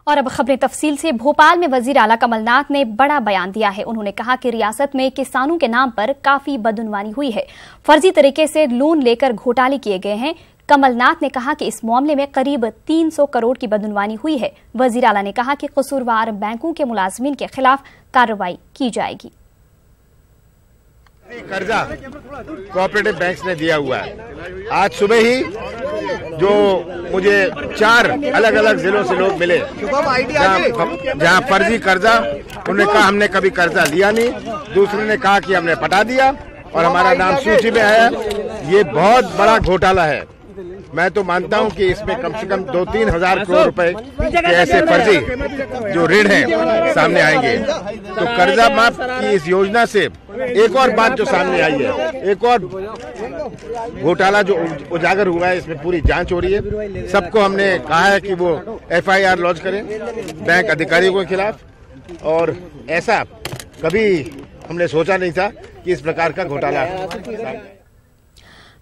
और अब खबरें तफसील से। भोपाल में वजीर आला कमलनाथ ने बड़ा बयान दिया है। उन्होंने कहा कि रियासत में किसानों के नाम पर काफी बदउनवानी हुई है, फर्जी तरीके से लोन लेकर घोटाले किए गए हैं। कमलनाथ ने कहा कि इस मामले में करीब 300 करोड़ की बदउनवानी हुई है। वजीर आला ने कहा कि कसूरवार बैंकों के मुलाजमीन के खिलाफ कार्रवाई की जाएगी। कर्जा कोऑपरेटिव बैंक्स ने दिया हुआ है। आज सुबह ही जो मुझे 4 अलग अलग जिलों से लोग मिले जहां फर्जी कर्जा, उन्होंने कहा हमने कभी कर्जा लिया नहीं, दूसरे ने कहा कि हमने पटा दिया और हमारा नाम सूची में आया। ये बहुत बड़ा घोटाला है। मैं तो मानता हूं कि इसमें कम से कम 2-3 हजार करोड़ रुपए के ऐसे फर्जी जो ऋण हैं सामने आएंगे। तो कर्जा माफ की इस योजना से एक और बात जो सामने आई है, एक और घोटाला जो उजागर हुआ है, इसमें पूरी जांच हो रही है। सबको हमने कहा है कि वो FIR लॉन्च करें बैंक अधिकारियों के खिलाफ। और ऐसा कभी हमने सोचा नहीं था कि इस प्रकार का घोटाला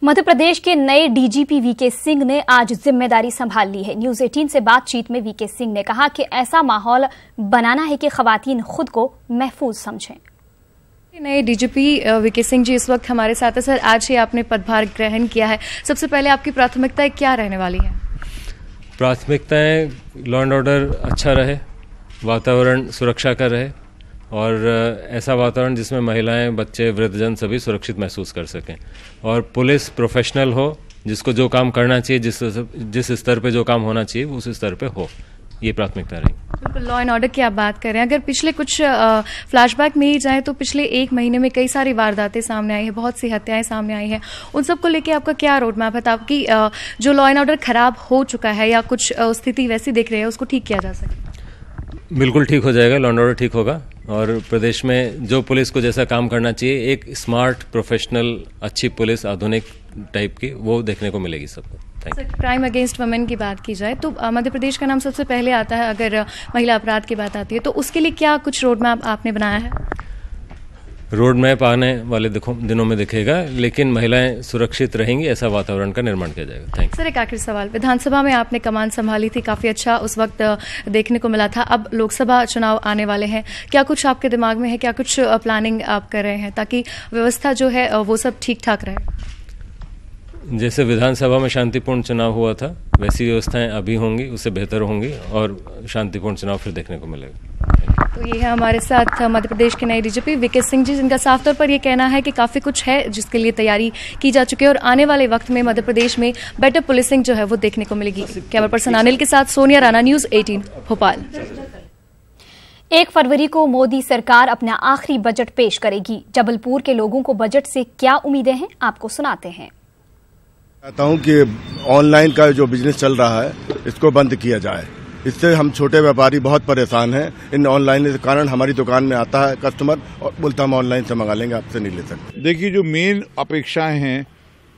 मध्य प्रदेश के नए डीजीपी वीके सिंह ने आज जिम्मेदारी संभाल ली है। न्यूज 18 से बातचीत में वीके सिंह ने कहा कि ऐसा माहौल बनाना है कि खवातीन खुद को महफूज समझें। नए डीजीपी वीके सिंह जी इस वक्त हमारे साथ है। सर, आज ही आपने पदभार ग्रहण किया है, सबसे पहले आपकी प्राथमिकताएं क्या रहने वाली हैं? प्राथमिकताएं लॉ एंड ऑर्डर अच्छा रहे, वातावरण सुरक्षा का रहे और ऐसा वातावरण जिसमें महिलाएं, बच्चे, वृद्धजन सभी सुरक्षित महसूस कर सकें और पुलिस प्रोफेशनल हो, जिसको जो काम करना चाहिए, जिस स्तर पे जो काम होना चाहिए उस स्तर पे हो। ये प्राथमिकता रही। बिल्कुल, लॉ एंड ऑर्डर की आप बात करें, अगर पिछले कुछ फ्लैशबैक में ही जाए तो पिछले 1 महीने में कई सारी वारदातें सामने आई हैं, बहुत सी हत्याएं सामने आई हैं। उन सबको लेके आपका क्या रोड मैप है ताकि जो लॉ एंड ऑर्डर खराब हो चुका है या कुछ स्थिति वैसी दिख रही है उसको ठीक किया जा सके? बिल्कुल ठीक हो जाएगा, लॉ एंड ऑर्डर ठीक होगा और प्रदेश में जो पुलिस को जैसा काम करना चाहिए, एक स्मार्ट, प्रोफेशनल, अच्छी पुलिस, आधुनिक टाइप की, वो देखने को मिलेगी सबको। क्राइम अगेंस्ट वुमेन की बात की जाए तो मध्य प्रदेश का नाम सबसे पहले आता है अगर महिला अपराध की बात आती है, तो उसके लिए क्या कुछ रोड मैप आपने बनाया है? रोड मैप आने वाले दिनों में दिखेगा, लेकिन महिलाएं सुरक्षित रहेंगी ऐसा वातावरण का निर्माण किया जाएगा। Thank you. सर, एक आखिरी सवाल, विधानसभा में आपने कमान संभाली थी, काफी अच्छा उस वक्त देखने को मिला था। अब लोकसभा चुनाव आने वाले हैं, क्या कुछ आपके दिमाग में है, क्या कुछ प्लानिंग आप कर रहे हैं ताकि व्यवस्था जो है वो सब ठीक ठाक रहे? जैसे विधानसभा में शांतिपूर्ण चुनाव हुआ था वैसी व्यवस्थाएं अभी होंगी, उससे बेहतर होंगी और शांतिपूर्ण चुनाव फिर देखने को मिलेगा। तो ये है हमारे साथ मध्य प्रदेश के नए डीजीपी वीके सिंह जी, जिनका साफ तौर पर ये कहना है कि काफी कुछ है जिसके लिए तैयारी की जा चुकी है और आने वाले वक्त में मध्य प्रदेश में बेटर पुलिसिंग जो है वो देखने को मिलेगी। कैमरा पर्सन अनिल के साथ सोनिया राणा, न्यूज 18 भोपाल। 1 फरवरी को मोदी सरकार अपना आखिरी बजट पेश करेगी। जबलपुर के लोगों को बजट से क्या उम्मीदें हैं, आपको सुनाते हैं। चाहता हूं कि ऑनलाइन का जो बिजनेस चल रहा है इसको बंद किया जाए। इससे हम छोटे व्यापारी बहुत परेशान हैं। इन ऑनलाइन के कारण हमारी दुकान में आता है कस्टमर और बोलता हम ऑनलाइन से मंगा लेंगे, आपसे नहीं ले सकते। देखिए, जो मेन अपेक्षाएं हैं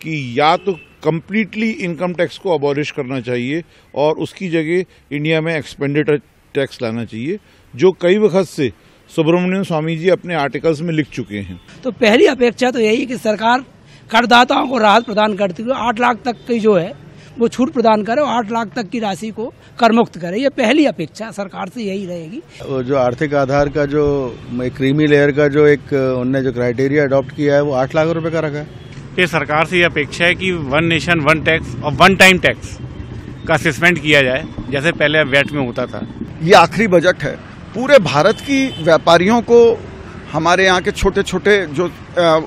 कि या तो कम्प्लीटली इनकम टैक्स को अबॉलिश करना चाहिए और उसकी जगह इंडिया में एक्सपेंडिचर टैक्स लाना चाहिए, जो कई वक्त से सुब्रमण्यम स्वामी जी अपने आर्टिकल्स में लिख चुके हैं। तो पहली अपेक्षा तो यही है कि सरकार करदाताओं को राहत प्रदान करती हुई 8 लाख तक की जो है वो छूट प्रदान करे और 8 लाख तक की राशि को करमुक्त करे। ये पहली अपेक्षा सरकार से यही रहेगी। जो आर्थिक आधार का जो क्रीमी लेयर का जो एक उनने जो क्राइटेरिया अडॉप्ट किया है वो 8 लाख रुपए का रखा है। ये सरकार से ये अपेक्षा है कि 1 नेशन 1 टैक्स और 1 टाइम टैक्स का सस्पेंड किया जाए, जैसे पहले वैट में होता था। ये आखिरी बजट है। पूरे भारत की व्यापारियों को, हमारे यहाँ के छोटे छोटे जो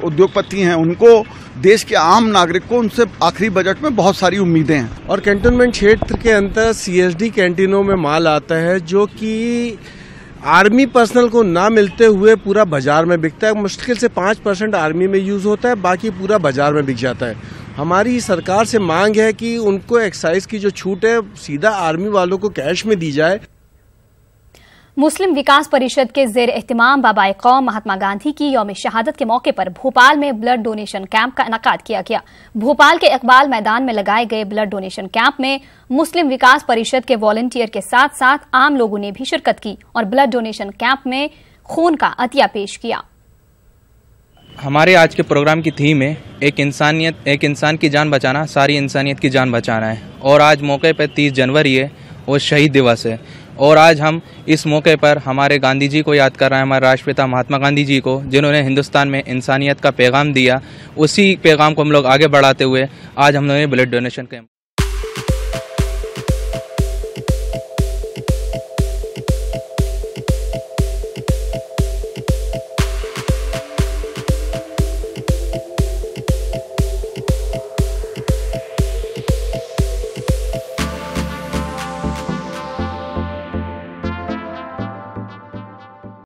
उद्योगपति हैं उनको, देश के आम नागरिक को उनसे आखिरी बजट में बहुत सारी उम्मीदें हैं। और कैंटोनमेंट क्षेत्र के अंदर CSD कैंटीनों में माल आता है जो कि आर्मी पर्सनल को ना मिलते हुए पूरा बाजार में बिकता है। मुश्किल से 5% आर्मी में यूज होता है, बाकी पूरा बाजार में बिक जाता है। हमारी सरकार से मांग है कि उनको एक्साइज की जो छूट है सीधा आर्मी वालों को कैश में दी जाए। मुस्लिम विकास परिषद के जेर एहतिमाम बाबाए कौम महात्मा गांधी की यौम शहादत के मौके पर भोपाल में ब्लड डोनेशन कैंप का इनेकाद किया गया। भोपाल के इकबाल मैदान में लगाए गए ब्लड डोनेशन कैंप में मुस्लिम विकास परिषद के वॉलंटियर के साथ साथ आम लोगों ने भी शिरकत की और ब्लड डोनेशन कैंप में खून का अतिया पेश किया। हमारे आज के प्रोग्राम की थीम है एक इंसान की जान बचाना, सारी इंसानियत की जान बचाना है। और आज मौके पर 30 जनवरी है और शहीद दिवस है। और आज हम इस मौके पर हमारे गांधी जी को याद कर रहे हैं, हमारे राष्ट्रपिता महात्मा गांधी जी को, जिन्होंने हिंदुस्तान में इंसानियत का पैगाम दिया। उसी पैगाम को हम लोग आगे बढ़ाते हुए आज हम लोग ब्लड डोनेशन कैंप